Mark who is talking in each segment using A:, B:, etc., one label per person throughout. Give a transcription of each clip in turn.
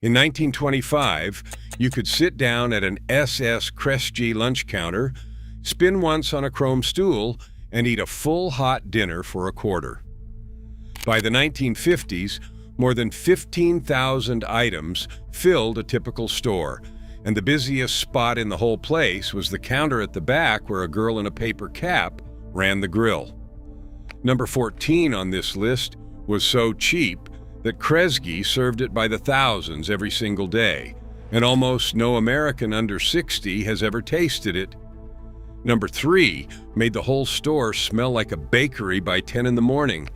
A: In 1925, you could sit down at an SS Kresge lunch counter, spin once on a chrome stool, and eat a full hot dinner for a quarter. By the 1950s, more than 15,000 items filled a typical store, and the busiest spot in the whole place was the counter at the back where a girl in a paper cap ran the grill. Number 14 on this list was so cheap that Kresge served it by the thousands every single day, and almost no American under 60 has ever tasted it. Number 3 made the whole store smell like a bakery by 10 in the morning.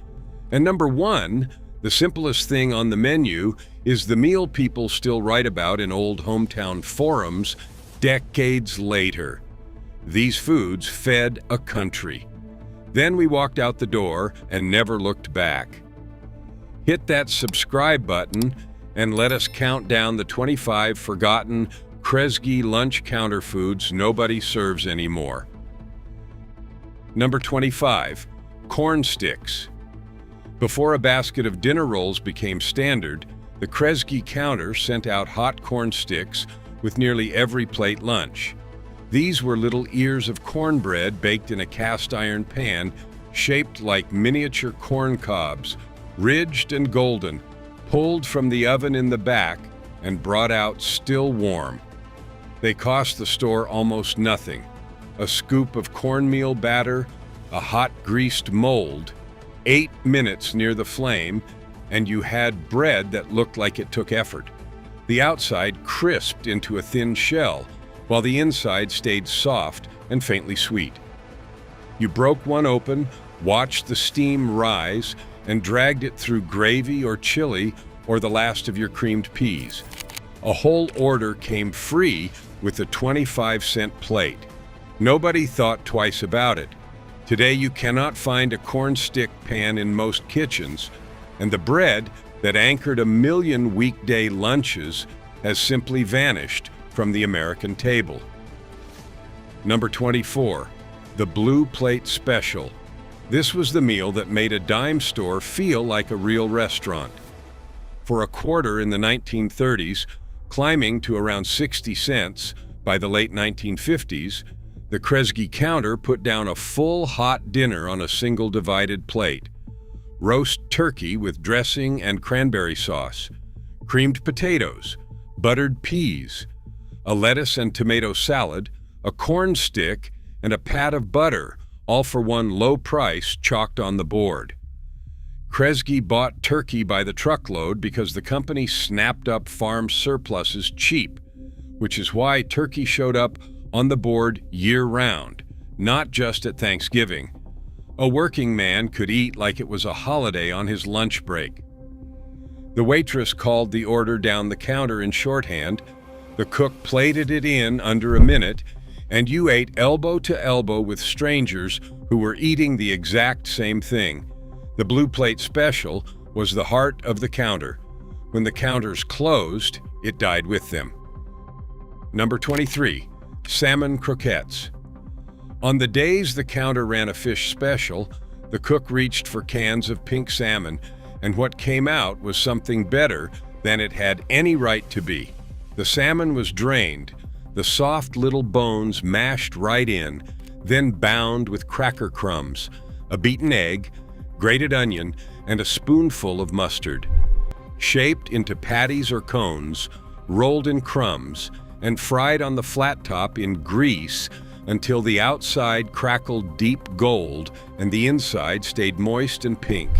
A: And number 1, the simplest thing on the menu, is the meal people still write about in old hometown forums decades later. These foods fed a country. Then we walked out the door and never looked back. Hit that subscribe button and let us count down the 25 forgotten Kresge lunch counter foods nobody serves anymore. Number 25, corn sticks. Before a basket of dinner rolls became standard, the Kresge counter sent out hot corn sticks with nearly every plate lunch. These were little ears of cornbread baked in a cast iron pan, shaped like miniature corn cobs, ridged and golden, pulled from the oven in the back and brought out still warm. They cost the store almost nothing. A scoop of cornmeal batter, a hot greased mold, 8 minutes near the flame, and you had bread that looked like it took effort. The outside crisped into a thin shell, while the inside stayed soft and faintly sweet. You broke one open, watched the steam rise, and dragged it through gravy or chili or the last of your creamed peas. A whole order came free with a 25-cent plate. Nobody thought twice about it. Today you cannot find a corn stick pan in most kitchens, and the bread that anchored a million weekday lunches has simply vanished from the American table. Number 24, the Blue Plate Special. This was the meal that made a dime store feel like a real restaurant. For a quarter in the 1930s, climbing to around 60 cents by the late 1950s, the Kresge counter put down a full hot dinner on a single divided plate. Roast turkey with dressing and cranberry sauce, creamed potatoes, buttered peas, a lettuce and tomato salad, a corn stick, and a pat of butter, all for one low price chalked on the board. Kresge bought turkey by the truckload because the company snapped up farm surpluses cheap, which is why turkey showed up on the board year-round, not just at Thanksgiving. A working man could eat like it was a holiday on his lunch break. The waitress called the order down the counter in shorthand, the cook plated it in under a minute, and you ate elbow to elbow with strangers who were eating the exact same thing. The Blue Plate Special was the heart of the counter. When the counters closed, it died with them. Number 23, salmon croquettes. On the days the counter ran a fish special, the cook reached for cans of pink salmon, and what came out was something better than it had any right to be. The salmon was drained, the soft little bones mashed right in, then bound with cracker crumbs, a beaten egg, grated onion, and a spoonful of mustard. Shaped into patties or cones, rolled in crumbs, and fried on the flat top in grease until the outside crackled deep gold and the inside stayed moist and pink.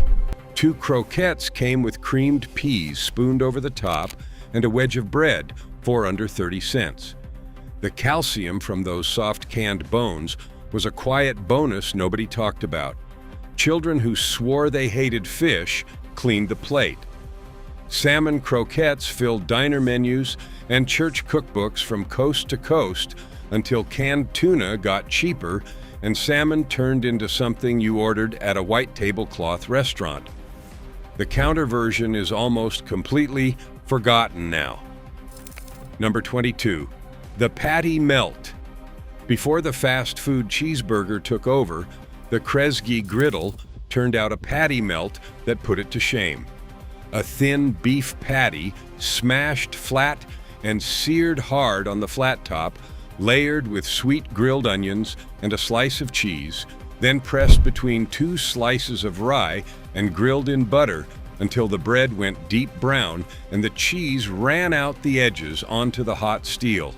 A: 2 croquettes came with creamed peas spooned over the top and a wedge of bread for under 30 cents. The calcium from those soft canned bones was a quiet bonus nobody talked about. Children who swore they hated fish cleaned the plate. Salmon croquettes filled diner menus and church cookbooks from coast to coast until canned tuna got cheaper and salmon turned into something you ordered at a white tablecloth restaurant. The counter version is almost completely forgotten now. Number 22, the patty melt. Before the fast food cheeseburger took over, the Kresge griddle turned out a patty melt that put it to shame. a thin beef patty, smashed flat and seared hard on the flat top, layered with sweet grilled onions and a slice of cheese, then pressed between 2 slices of rye and grilled in butter until the bread went deep brown and the cheese ran out the edges onto the hot steel.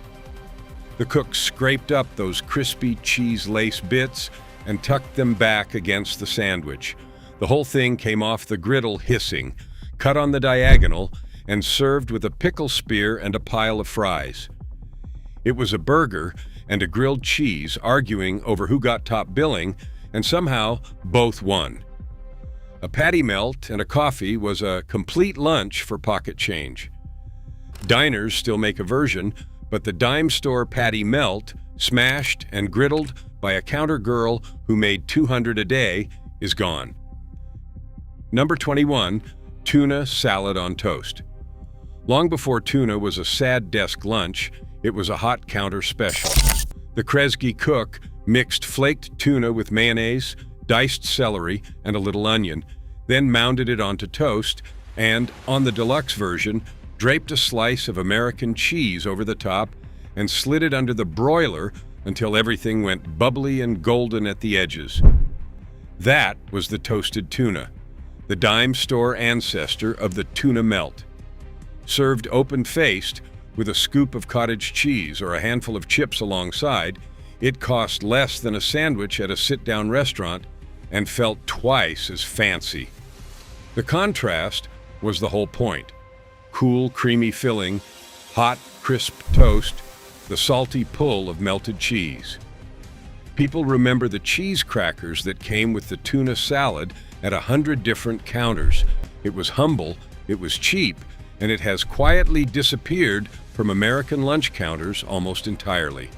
A: The cook scraped up those crispy cheese lace bits and tucked them back against the sandwich. The whole thing came off the griddle hissing, cut on the diagonal, and served with a pickle spear and a pile of fries. It was a burger and a grilled cheese arguing over who got top billing, and somehow both won. A patty melt and a coffee was a complete lunch for pocket change. Diners still make a version, but the dime store patty melt, smashed and griddled by a counter girl who made $200 a day, is gone. Number 21, tuna salad on toast. Long before tuna was a sad desk lunch, it was a hot counter special. The Kresge cook mixed flaked tuna with mayonnaise, diced celery, and a little onion, then mounded it onto toast, and, on the deluxe version, draped a slice of American cheese over the top and slid it under the broiler until everything went bubbly and golden at the edges. That was the toasted tuna, the dime store ancestor of the tuna melt. Served open-faced, with a scoop of cottage cheese or a handful of chips alongside, it cost less than a sandwich at a sit-down restaurant and felt twice as fancy. The contrast was the whole point. Cool, creamy filling, hot, crisp toast, the salty pull of melted cheese. People remember the cheese crackers that came with the tuna salad at 100 different counters. It was humble, it was cheap, and it has quietly disappeared from American lunch counters almost entirely.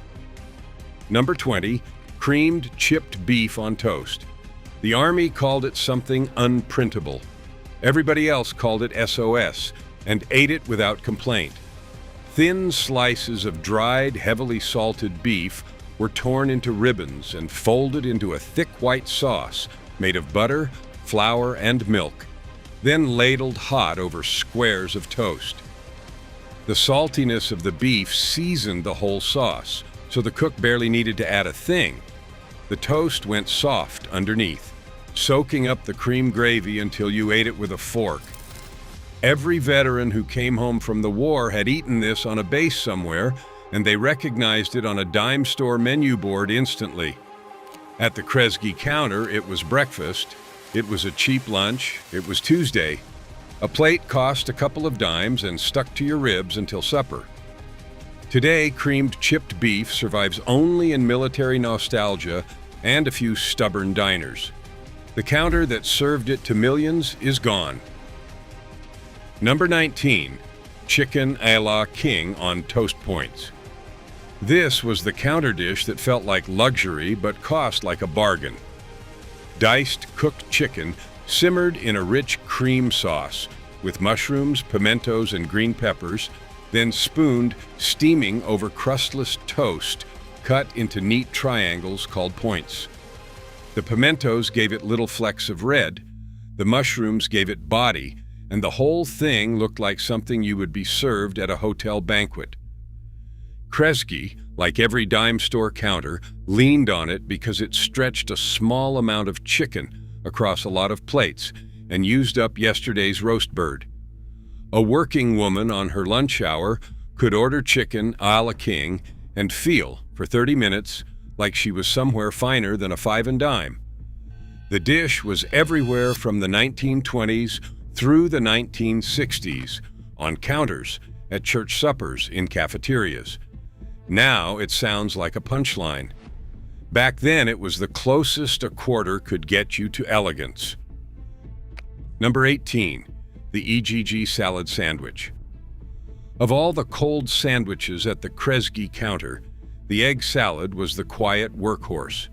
A: Number 20, creamed chipped beef on toast. The Army called it something unprintable. Everybody else called it SOS and ate it without complaint. Thin slices of dried, heavily salted beef were torn into ribbons and folded into a thick white sauce made of butter, flour, and milk, then ladled hot over squares of toast. The saltiness of the beef seasoned the whole sauce, so the cook barely needed to add a thing. The toast went soft underneath, soaking up the cream gravy until you ate it with a fork. Every veteran who came home from the war had eaten this on a base somewhere, and they recognized it on a dime store menu board instantly. At the Kresge counter, it was breakfast. It was a cheap lunch. It was Tuesday. A plate cost a couple of dimes and stuck to your ribs until supper. Today, creamed chipped beef survives only in military nostalgia and a few stubborn diners. The counter that served it to millions is gone. Number 19, chicken a la king on toast points. This was the counter dish that felt like luxury but cost like a bargain. Diced cooked chicken simmered in a rich cream sauce with mushrooms, pimentos, and green peppers, then spooned, steaming over crustless toast cut into neat triangles called points. The pimentos gave it little flecks of red, the mushrooms gave it body, and the whole thing looked like something you would be served at a hotel banquet. Kresge, like every dime store counter, leaned on it because it stretched a small amount of chicken across a lot of plates and used up yesterday's roast bird. A working woman on her lunch hour could order chicken a la king and feel, for 30 minutes, like she was somewhere finer than a 5 and dime. The dish was everywhere from the 1920s through the 1960s, on counters, at church suppers, in cafeterias. Now it sounds like a punchline. Back then it was the closest a quarter could get you to elegance. Number 18, the EGG salad sandwich. Of all the cold sandwiches at the Kresge counter, the egg salad was the quiet workhorse.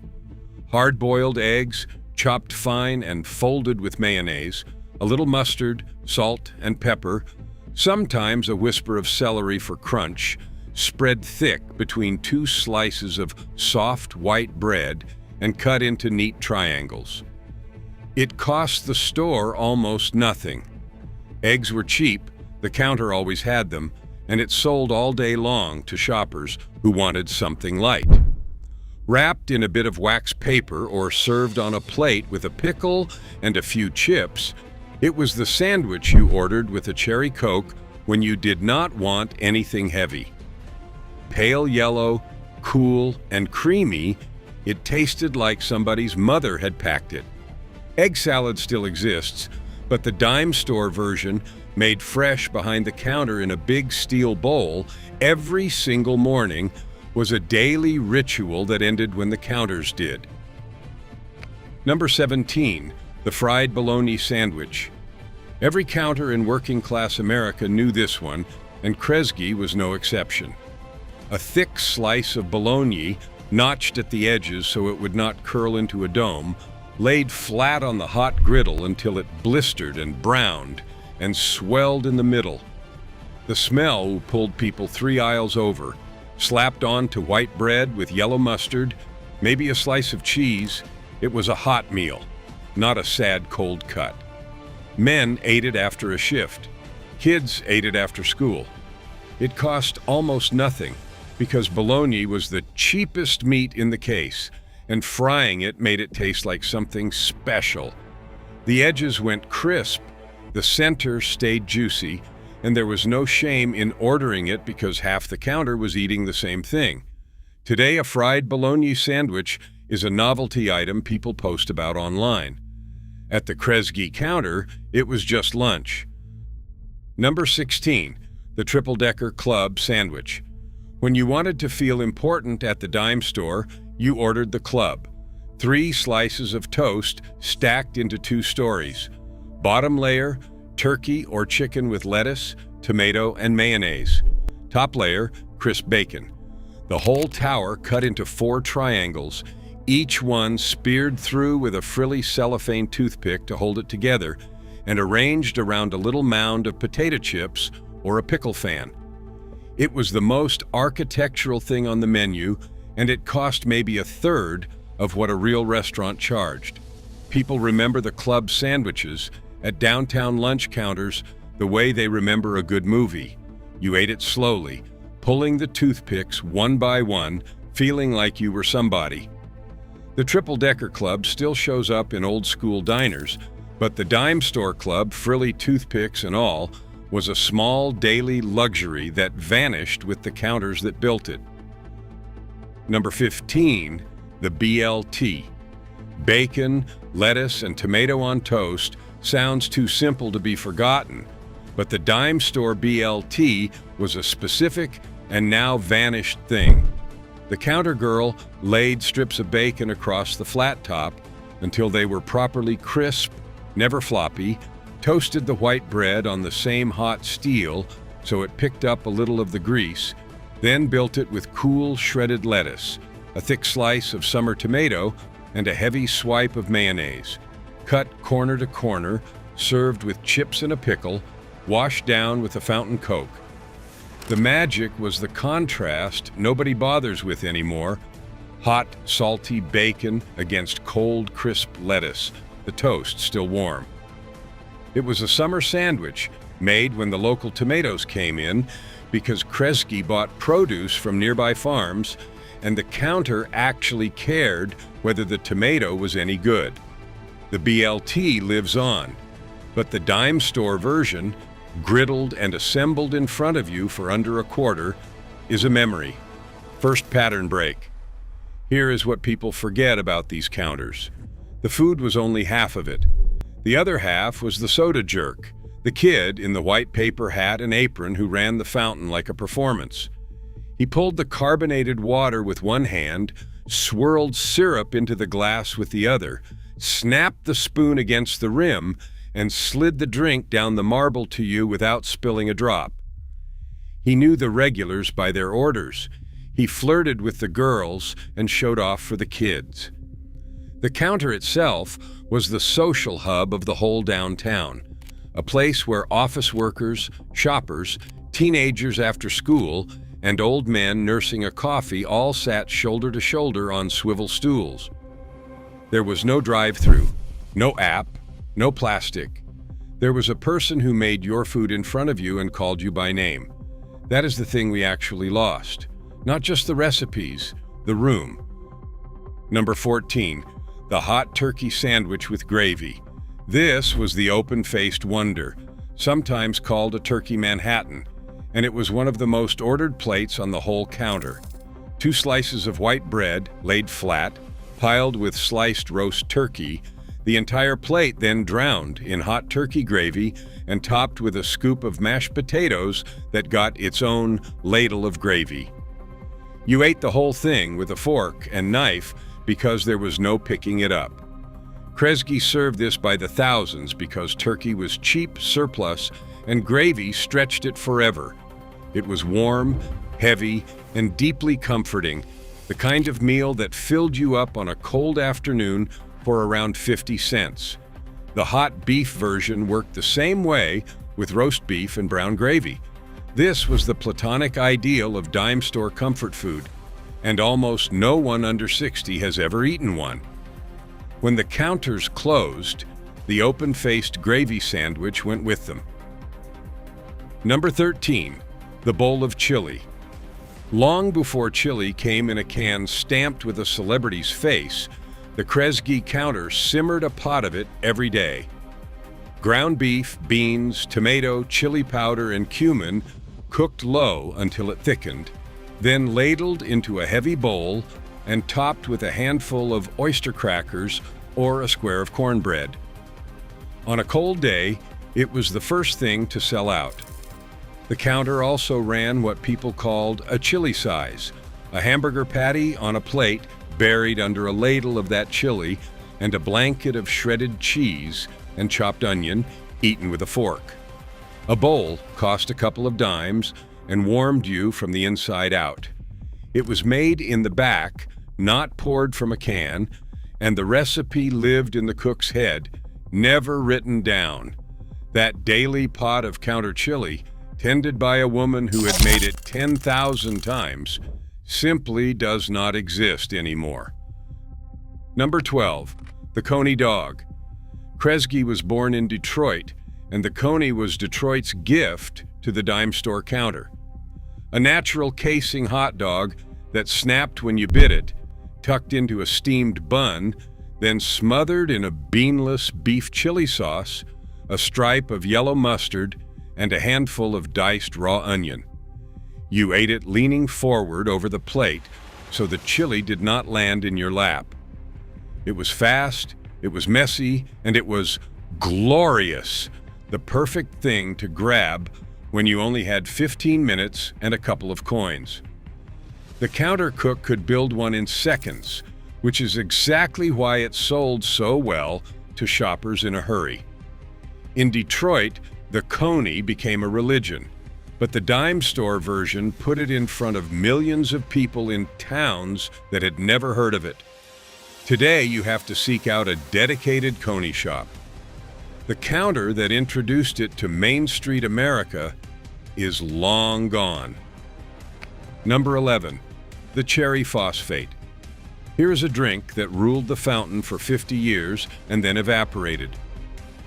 A: Hard-boiled eggs, chopped fine and folded with mayonnaise, a little mustard, salt, and pepper, sometimes a whisper of celery for crunch, spread thick between 2 slices of soft white bread and cut into neat triangles. It cost the store almost nothing. Eggs were cheap, the counter always had them, and it sold all day long to shoppers who wanted something light. Wrapped in a bit of wax paper or served on a plate with a pickle and a few chips, it was the sandwich you ordered with a cherry Coke when you did not want anything heavy. Pale yellow, cool, and creamy, it tasted like somebody's mother had packed it. Egg salad still exists, but the dime store version, made fresh behind the counter in a big steel bowl every single morning, was a daily ritual that ended when the counters did. Number 17, the fried bologna sandwich. Every counter in working-class America knew this one, and Kresge was no exception. A thick slice of bologna, notched at the edges so it would not curl into a dome, laid flat on the hot griddle until it blistered and browned and swelled in the middle. The smell pulled people 3 aisles over. Slapped on to white bread with yellow mustard, maybe a slice of cheese, it was a hot meal, not a sad cold cut. Men ate it after a shift. Kids ate it after school. It cost almost nothing because bologna was the cheapest meat in the case, and frying it made it taste like something special. The edges went crisp, the center stayed juicy, and there was no shame in ordering it because half the counter was eating the same thing. Today, a fried bologna sandwich is a novelty item people post about online. At the Kresge counter, it was just lunch. Number 16, the triple-decker club sandwich. When you wanted to feel important at the dime store, you ordered the club. 3 slices of toast stacked into 2 stories. Bottom layer, turkey or chicken with lettuce, tomato, and mayonnaise. Top layer, crisp bacon. The whole tower cut into 4 triangles, each one speared through with a frilly cellophane toothpick to hold it together, and arranged around a little mound of potato chips or a pickle fan. It was the most architectural thing on the menu, and it cost maybe a third of what a real restaurant charged. People remember the club sandwiches at downtown lunch counters the way they remember a good movie. You ate it slowly, pulling the toothpicks one by one, feeling like you were somebody. The triple-decker club still shows up in old-school diners, but the dime store club, frilly toothpicks and all, was a small daily luxury that vanished with the counters that built it. Number 15, the BLT. Bacon, lettuce, and tomato on toast sounds too simple to be forgotten, but the dime store BLT was a specific and now vanished thing. The counter girl laid strips of bacon across the flat top until they were properly crisp, never floppy, toasted the white bread on the same hot steel so it picked up a little of the grease, then built it with cool shredded lettuce, a thick slice of summer tomato, and a heavy swipe of mayonnaise. Cut corner to corner, served with chips and a pickle, washed down with a fountain Coke. The magic was the contrast nobody bothers with anymore. Hot, salty bacon against cold, crisp lettuce, the toast still warm. It was a summer sandwich made when the local tomatoes came in because Kresge bought produce from nearby farms, and the counter actually cared whether the tomato was any good. The BLT lives on, but the dime store version, griddled and assembled in front of you for under a quarter, is a memory. First pattern break. Here is what people forget about these counters. The food was only half of it. The other half was the soda jerk, the kid in the white paper hat and apron who ran the fountain like a performance. He pulled the carbonated water with one hand, swirled syrup into the glass with the other, snapped the spoon against the rim, and slid the drink down the marble to you without spilling a drop. He knew the regulars by their orders. He flirted with the girls and showed off for the kids. The counter itself was the social hub of the whole downtown, a place where office workers, shoppers, teenagers after school, and old men nursing a coffee all sat shoulder to shoulder on swivel stools. There was no drive-through, no app, no plastic. There was a person who made your food in front of you and called you by name. That is the thing we actually lost. Not just the recipes, the room. Number 14, the hot turkey sandwich with gravy. This was the open-faced wonder, sometimes called a turkey Manhattan, and it was one of the most ordered plates on the whole counter. 2 slices of white bread, laid flat, piled with sliced roast turkey, the entire plate then drowned in hot turkey gravy and topped with a scoop of mashed potatoes that got its own ladle of gravy. You ate the whole thing with a fork and knife because there was no picking it up. Kresge served this by the thousands because turkey was cheap surplus and gravy stretched it forever. It was warm, heavy, and deeply comforting, the kind of meal that filled you up on a cold afternoon for around 50 cents. The hot beef version worked the same way with roast beef and brown gravy. This was the platonic ideal of dime store comfort food, and almost no one under 60 has ever eaten one. When the counters closed, the open-faced gravy sandwich went with them. Number 13, the bowl of chili. Long before chili came in a can stamped with a celebrity's face, the Kresge counter simmered a pot of it every day. Ground beef, beans, tomato, chili powder, and cumin cooked low until it thickened, then ladled into a heavy bowl and topped with a handful of oyster crackers or a square of cornbread. On a cold day, it was the first thing to sell out. The counter also ran what people called a chili size, a hamburger patty on a plate buried under a ladle of that chili and a blanket of shredded cheese and chopped onion eaten with a fork. A bowl cost a couple of dimes and warmed you from the inside out. It was made in the back, not poured from a can, and the recipe lived in the cook's head, never written down. That daily pot of counter chili, tended by a woman who had made it 10,000 times, simply does not exist anymore. Number 12, the Coney dog. Kresge was born in Detroit, and the Coney was Detroit's gift to the dime store counter. A natural casing hot dog that snapped when you bit it, tucked into a steamed bun, then smothered in a beanless beef chili sauce, a stripe of yellow mustard, and a handful of diced raw onion. You ate it leaning forward over the plate so the chili did not land in your lap. It was fast, it was messy, and it was glorious, the perfect thing to grab when you only had 15 minutes and a couple of coins. The counter cook could build one in seconds, which is exactly why it sold so well to shoppers in a hurry. In Detroit, the Coney became a religion, but the dime store version put it in front of millions of people in towns that had never heard of it. Today, you have to seek out a dedicated Coney shop. The counter that introduced it to Main Street America is long gone. Number 11, the cherry phosphate. Here is a drink that ruled the fountain for 50 years and then evaporated.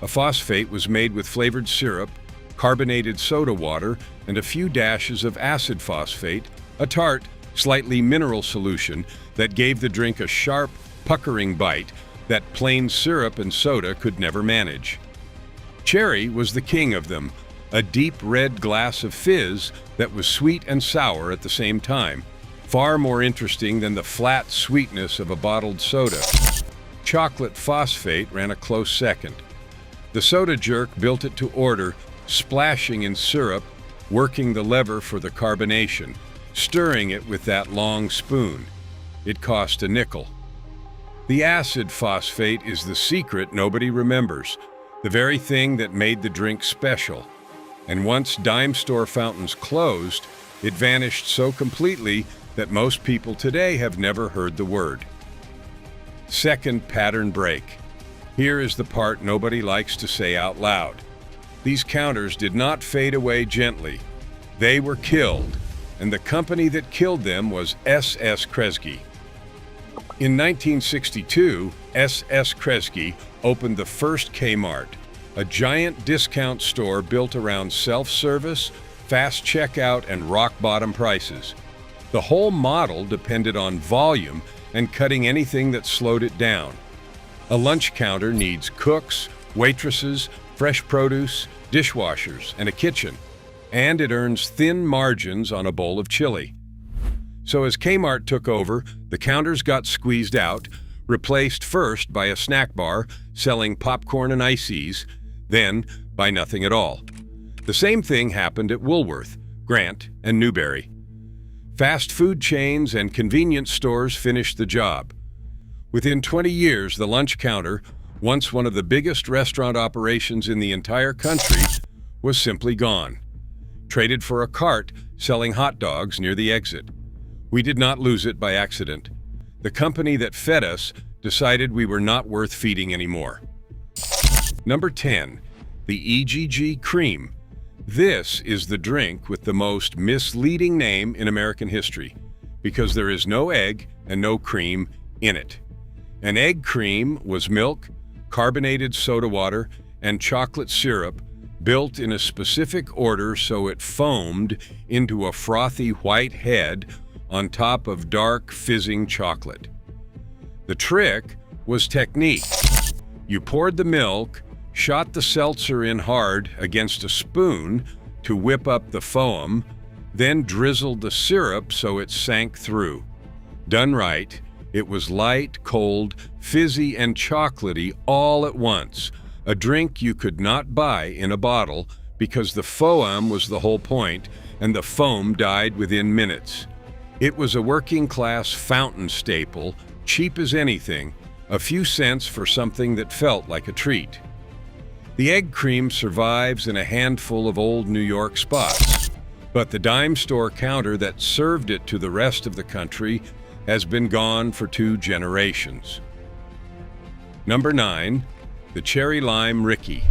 A: A phosphate was made with flavored syrup, carbonated soda water, and a few dashes of acid phosphate, a tart, slightly mineral solution that gave the drink a sharp, puckering bite that plain syrup and soda could never manage. Cherry was the king of them, a deep red glass of fizz that was sweet and sour at the same time, far more interesting than the flat sweetness of a bottled soda. Chocolate phosphate ran a close second. The soda jerk built it to order, splashing in syrup, working the lever for the carbonation, stirring it with that long spoon. It cost a nickel. The acid phosphate is the secret nobody remembers, the very thing that made the drink special. And once dime store fountains closed, it vanished so completely that most people today have never heard the word. Second pattern break. Here is the part nobody likes to say out loud. These counters did not fade away gently. They were killed, and the company that killed them was S.S. Kresge. In 1962, S.S. Kresge opened the first Kmart. a giant discount store built around self-service, fast checkout, and rock-bottom prices. The whole model depended on volume and cutting anything that slowed it down. A lunch counter needs cooks, waitresses, fresh produce, dishwashers, and a kitchen, and it earns thin margins on a bowl of chili. So as Kmart took over, the counters got squeezed out, replaced first by a snack bar selling popcorn and ices, then by nothing at all. The same thing happened at Woolworth, Grant, and Newberry. Fast food chains and convenience stores finished the job. Within 20 years, the lunch counter, once one of the biggest restaurant operations in the entire country, was simply gone, traded for a cart selling hot dogs near the exit. We did not lose it by accident. The company that fed us decided we were not worth feeding anymore. Number 10, the EGG cream. This is the drink with the most misleading name in American history because there is no egg and no cream in it. An egg cream was milk, carbonated soda water, and chocolate syrup built in a specific order so it foamed into a frothy white head on top of dark, fizzing chocolate. The trick was technique. You poured the milk, shot the seltzer in hard against a spoon to whip up the foam, then drizzled the syrup so it sank through. Done right, it was light, cold, fizzy, and chocolatey all at once, a drink you could not buy in a bottle because the foam was the whole point and the foam died within minutes. It was a working-class fountain staple, cheap as anything, a few cents for something that felt like a treat. The egg cream survives in a handful of old New York spots, but the dime store counter that served it to the rest of the country has been gone for 2 generations. Number 9, the Cherry Lime Ricky.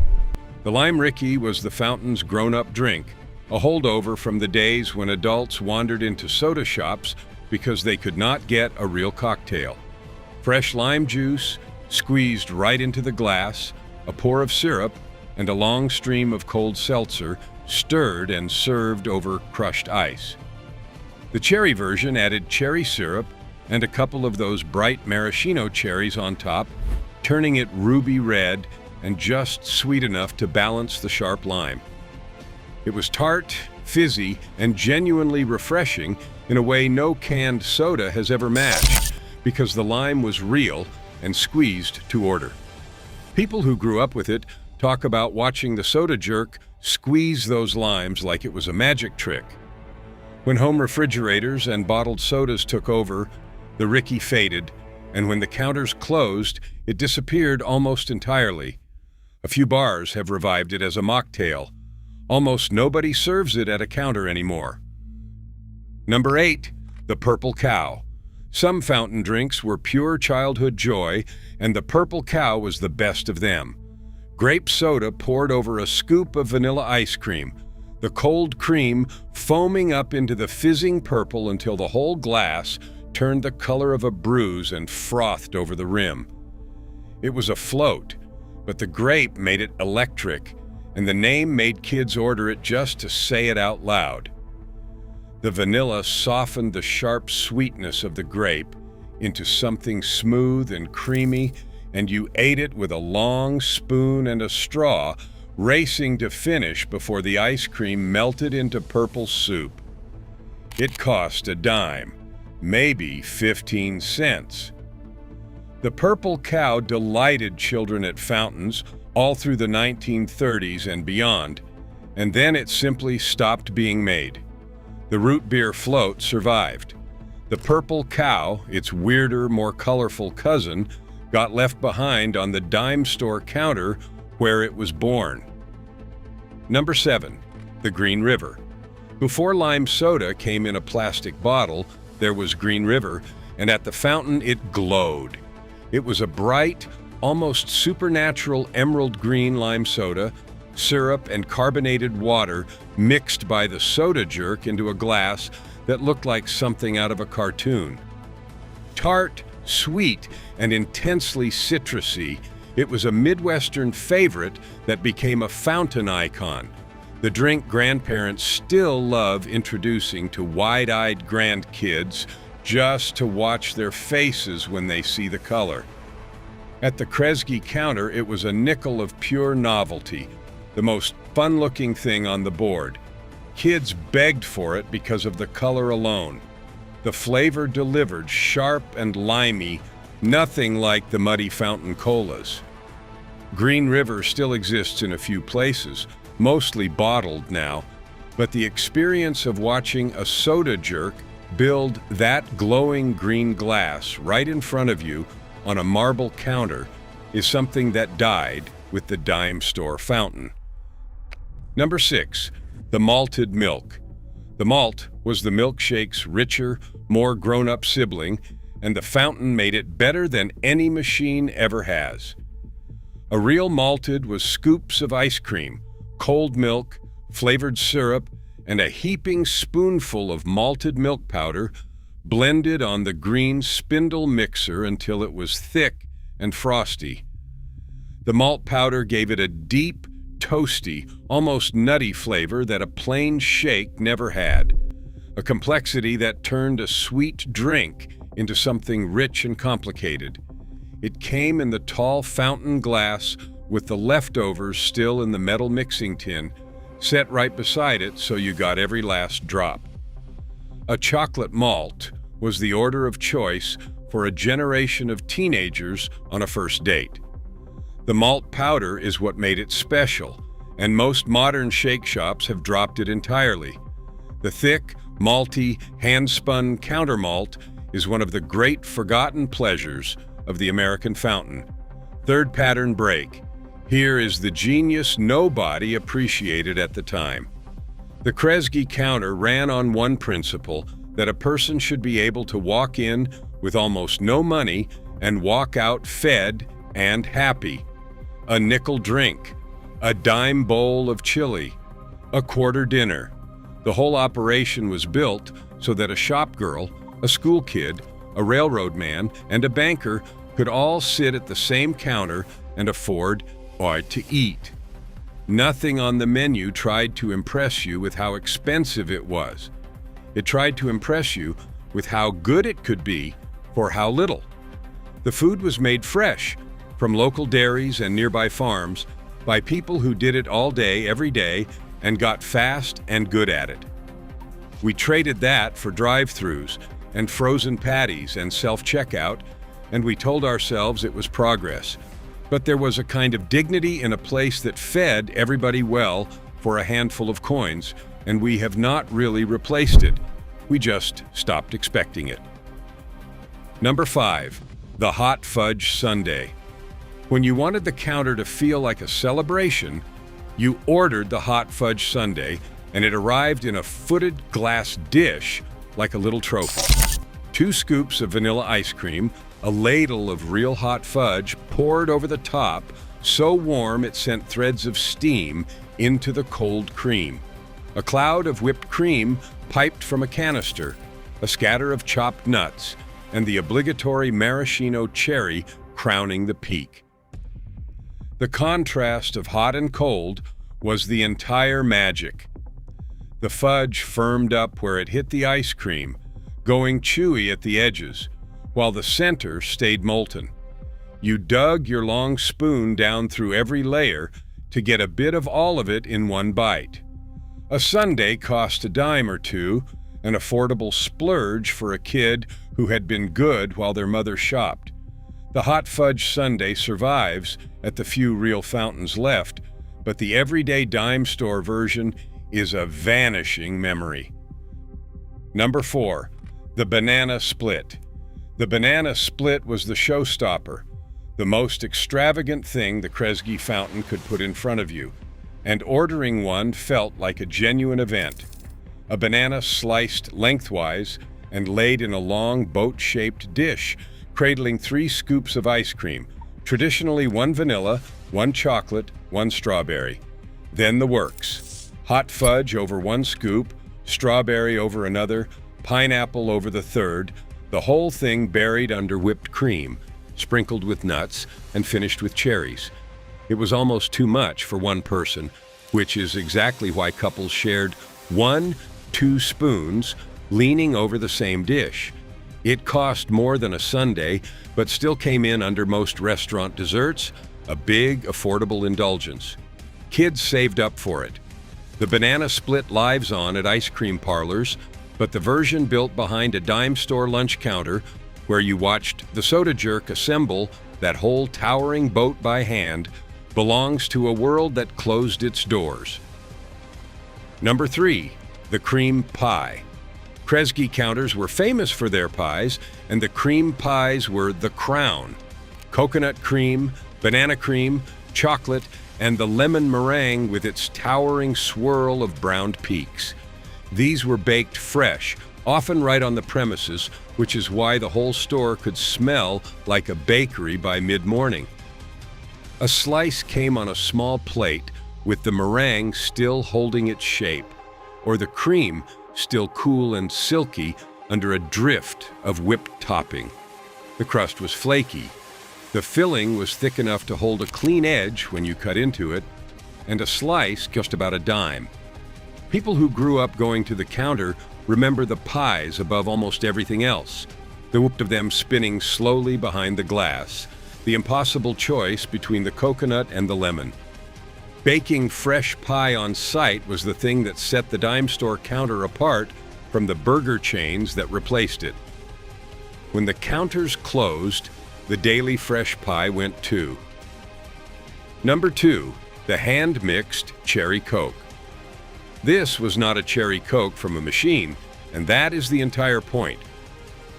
A: The Lime Ricky was the fountain's grown-up drink, a holdover from the days when adults wandered into soda shops because they could not get a real cocktail. Fresh lime juice, squeezed right into the glass, a pour of syrup, and a long stream of cold seltzer, stirred and served over crushed ice. The cherry version added cherry syrup and a couple of those bright maraschino cherries on top, turning it ruby red and just sweet enough to balance the sharp lime. It was tart, fizzy, and genuinely refreshing in a way no canned soda has ever matched, because the lime was real and squeezed to order. People who grew up with it talk about watching the soda jerk squeeze those limes like it was a magic trick. When home refrigerators and bottled sodas took over, the Ricky faded, and when the counters closed, it disappeared almost entirely. A few bars have revived it as a mocktail. Almost nobody serves it at a counter anymore. Number 8, the Purple Cow. Some fountain drinks were pure childhood joy, and the Purple Cow was the best of them. Grape soda poured over a scoop of vanilla ice cream, the cold cream foaming up into the fizzing purple until the whole glass turned the color of a bruise and frothed over the rim. It was a float, but the grape made it electric, and the name made kids order it just to say it out loud. The vanilla softened the sharp sweetness of the grape into something smooth and creamy, and you ate it with a long spoon and a straw, racing to finish before the ice cream melted into purple soup. It cost a dime, maybe 15 cents. The Purple Cow delighted children at fountains all through the 1930s and beyond, and then it simply stopped being made. The root beer float survived. The Purple Cow, its weirder, more colorful cousin, got left behind on the dime store counter where it was born. Number 7, the Green River. Before lime soda came in a plastic bottle, there was Green River, and at the fountain it glowed. It was a bright, almost supernatural emerald green lime soda, syrup, and carbonated water mixed by the soda jerk into a glass that looked like something out of a cartoon. Tart, sweet, and intensely citrusy, It was a Midwestern favorite that became a fountain icon. The drink grandparents still love introducing to wide-eyed grandkids just to watch their faces when they see the color. At the Kresge counter, it was a nickel of pure novelty, the most fun-looking thing on the board. Kids begged for it because of the color alone. The flavor delivered, sharp and limey, nothing like the muddy fountain colas. Green River still exists in a few places, mostly bottled now, but the experience of watching a soda jerk build that glowing green glass right in front of you on a marble counter is something that died with the dime store fountain. Number 6, the malted milk. The malt was the milkshake's richer, more grown-up sibling, and the fountain made it better than any machine ever has. A real malted was scoops of ice cream, cold milk, flavored syrup, and a heaping spoonful of malted milk powder blended on the green spindle mixer until it was thick and frosty. The malt powder gave it a deep, toasty, almost nutty flavor that a plain shake never had, a complexity that turned a sweet drink into something rich and complicated. It came in the tall fountain glass with the leftovers still in the metal mixing tin, set right beside it so you got every last drop. A chocolate malt was the order of choice for a generation of teenagers on a first date. The malt powder is what made it special, and most modern shake shops have dropped it entirely. The thick, malty, hand-spun counter malt is one of the great forgotten pleasures of the American fountain. Third pattern break. Here is the genius nobody appreciated at the time. The Kresge counter ran on one principle, that a person should be able to walk in with almost no money and walk out fed and happy. A nickel drink, a dime bowl of chili, a quarter dinner. The whole operation was built so that a shop girl, a school kid, a railroad man, and a banker could all sit at the same counter and afford to eat. Nothing on the menu tried to impress you with how expensive it was. It tried to impress you with how good it could be for how little. The food was made fresh from local dairies and nearby farms by people who did it all day, every day, and got fast and good at it. We traded that for drive-thrus and frozen patties and self-checkout, and we told ourselves it was progress. But there was a kind of dignity in a place that fed everybody well for a handful of coins, and we have not really replaced it. We just stopped expecting it. Number 5, the hot fudge sundae. When you wanted the counter to feel like a celebration, you ordered the hot fudge sundae, and it arrived in a footed glass dish like a little trophy. 2 scoops of vanilla ice cream, a ladle of real hot fudge poured over the top, so warm it sent threads of steam into the cold cream. A cloud of whipped cream piped from a canister, a scatter of chopped nuts, and the obligatory maraschino cherry crowning the peak. The contrast of hot and cold was the entire magic. The fudge firmed up where it hit the ice cream, going chewy at the edges, while the center stayed molten. You dug your long spoon down through every layer to get a bit of all of it in one bite. A sundae cost a dime or two, an affordable splurge for a kid who had been good while their mother shopped. The hot fudge sundae survives at the few real fountains left, but the everyday dime store version is a vanishing memory. Number 4, the banana split. The banana split was the showstopper, the most extravagant thing the Kresge fountain could put in front of you, and ordering one felt like a genuine event. A banana sliced lengthwise and laid in a long boat-shaped dish, cradling 3 scoops of ice cream, traditionally 1 vanilla, 1 chocolate, 1 strawberry. Then the works. Hot fudge over 1 scoop, strawberry over another, pineapple over the third, the whole thing buried under whipped cream, sprinkled with nuts, and finished with cherries. It was almost too much for one person, which is exactly why couples shared 1-2 spoons leaning over the same dish. It cost more than a sundae, but still came in under most restaurant desserts, a big, affordable indulgence. Kids saved up for it. The banana split lives on at ice cream parlors, but the version built behind a dime store lunch counter, where you watched the soda jerk assemble that whole towering boat by hand, belongs to a world that closed its doors. Number 3, the cream pie. Kresge counters were famous for their pies, and the cream pies were the crown. Coconut cream, banana cream, chocolate, and the lemon meringue with its towering swirl of browned peaks. These were baked fresh, often right on the premises, which is why the whole store could smell like a bakery by mid-morning. A slice came on a small plate with the meringue still holding its shape, or the cream still cool and silky under a drift of whipped topping. The crust was flaky. The filling was thick enough to hold a clean edge when you cut into it, and a slice just about a dime. People who grew up going to the counter remember the pies above almost everything else, the whoop of them spinning slowly behind the glass, the impossible choice between the coconut and the lemon. Baking fresh pie on site was the thing that set the dime store counter apart from the burger chains that replaced it. When the counters closed, the daily fresh pie went too. Number 2, the hand-mixed cherry Coke. This was not a cherry Coke from a machine, and that is the entire point.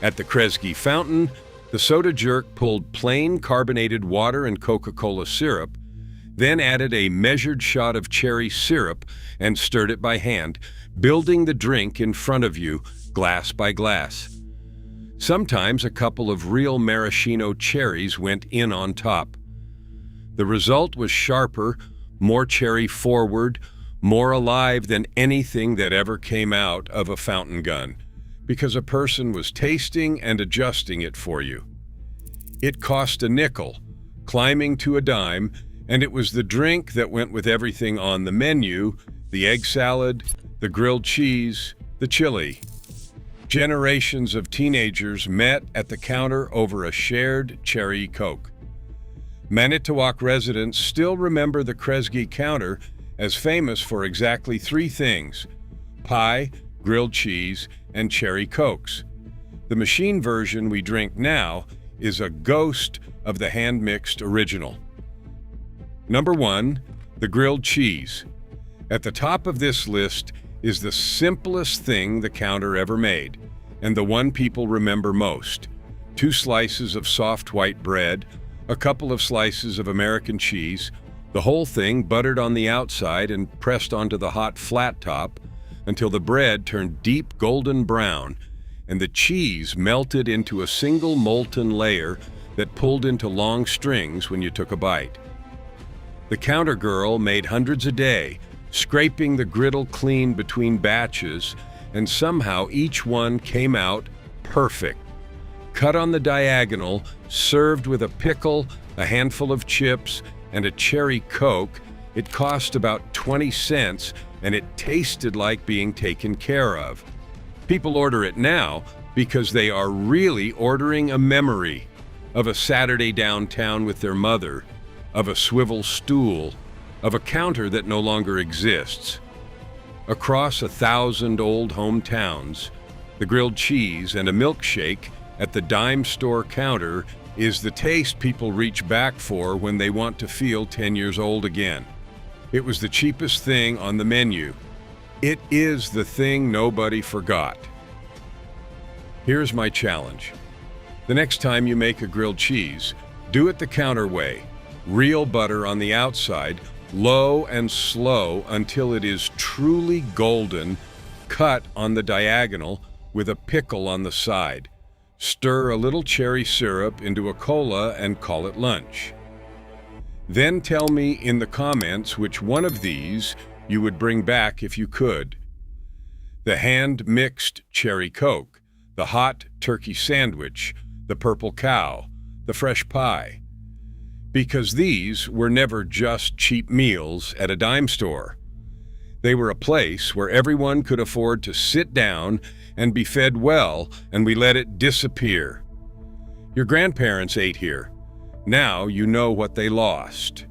A: At the Kresge fountain, the soda jerk pulled plain carbonated water and Coca-Cola syrup, then added a measured shot of cherry syrup and stirred it by hand, building the drink in front of you, glass by glass. Sometimes a couple of real maraschino cherries went in on top. The result was sharper, more cherry forward, more alive than anything that ever came out of a fountain gun, because a person was tasting and adjusting it for you. It cost a nickel, climbing to a dime, and it was the drink that went with everything on the menu: the egg salad, the grilled cheese, the chili. Generations of teenagers met at the counter over a shared cherry Coke. Manitowoc residents still remember the Kresge counter as famous for exactly 3 things: pie, grilled cheese, and cherry Cokes. The machine version we drink now is a ghost of the hand-mixed original. Number 1, the grilled cheese. At the top of this list is the simplest thing the counter ever made, and the one people remember most: 2 slices of soft white bread, a couple of slices of American cheese, the whole thing buttered on the outside and pressed onto the hot flat top until the bread turned deep golden brown and the cheese melted into a single molten layer that pulled into long strings when you took a bite. The counter girl made hundreds a day, scraping the griddle clean between batches, and somehow each one came out perfect. Cut on the diagonal, served with a pickle, a handful of chips, and a cherry Coke, it cost about 20 cents, and it tasted like being taken care of. People order it now because they are really ordering a memory of a Saturday downtown with their mother, of a swivel stool, of a counter that no longer exists. Across 1,000 old hometowns, the grilled cheese and a milkshake at the dime store counter is the taste people reach back for when they want to feel 10 years old again. It was the cheapest thing on the menu. It is the thing nobody forgot. Here's my challenge. The next time you make a grilled cheese, do it the counter way. Real butter on the outside, low and slow until it is truly golden, cut on the diagonal with a pickle on the side. Stir a little cherry syrup into a cola and call it lunch. Then tell me in the comments which one of these you would bring back if you could. The hand-mixed cherry Coke, the hot turkey sandwich, the purple cow, the fresh pie. Because these were never just cheap meals at a dime store. They were a place where everyone could afford to sit down and be fed well, and we let it disappear. Your grandparents ate here. Now you know what they lost.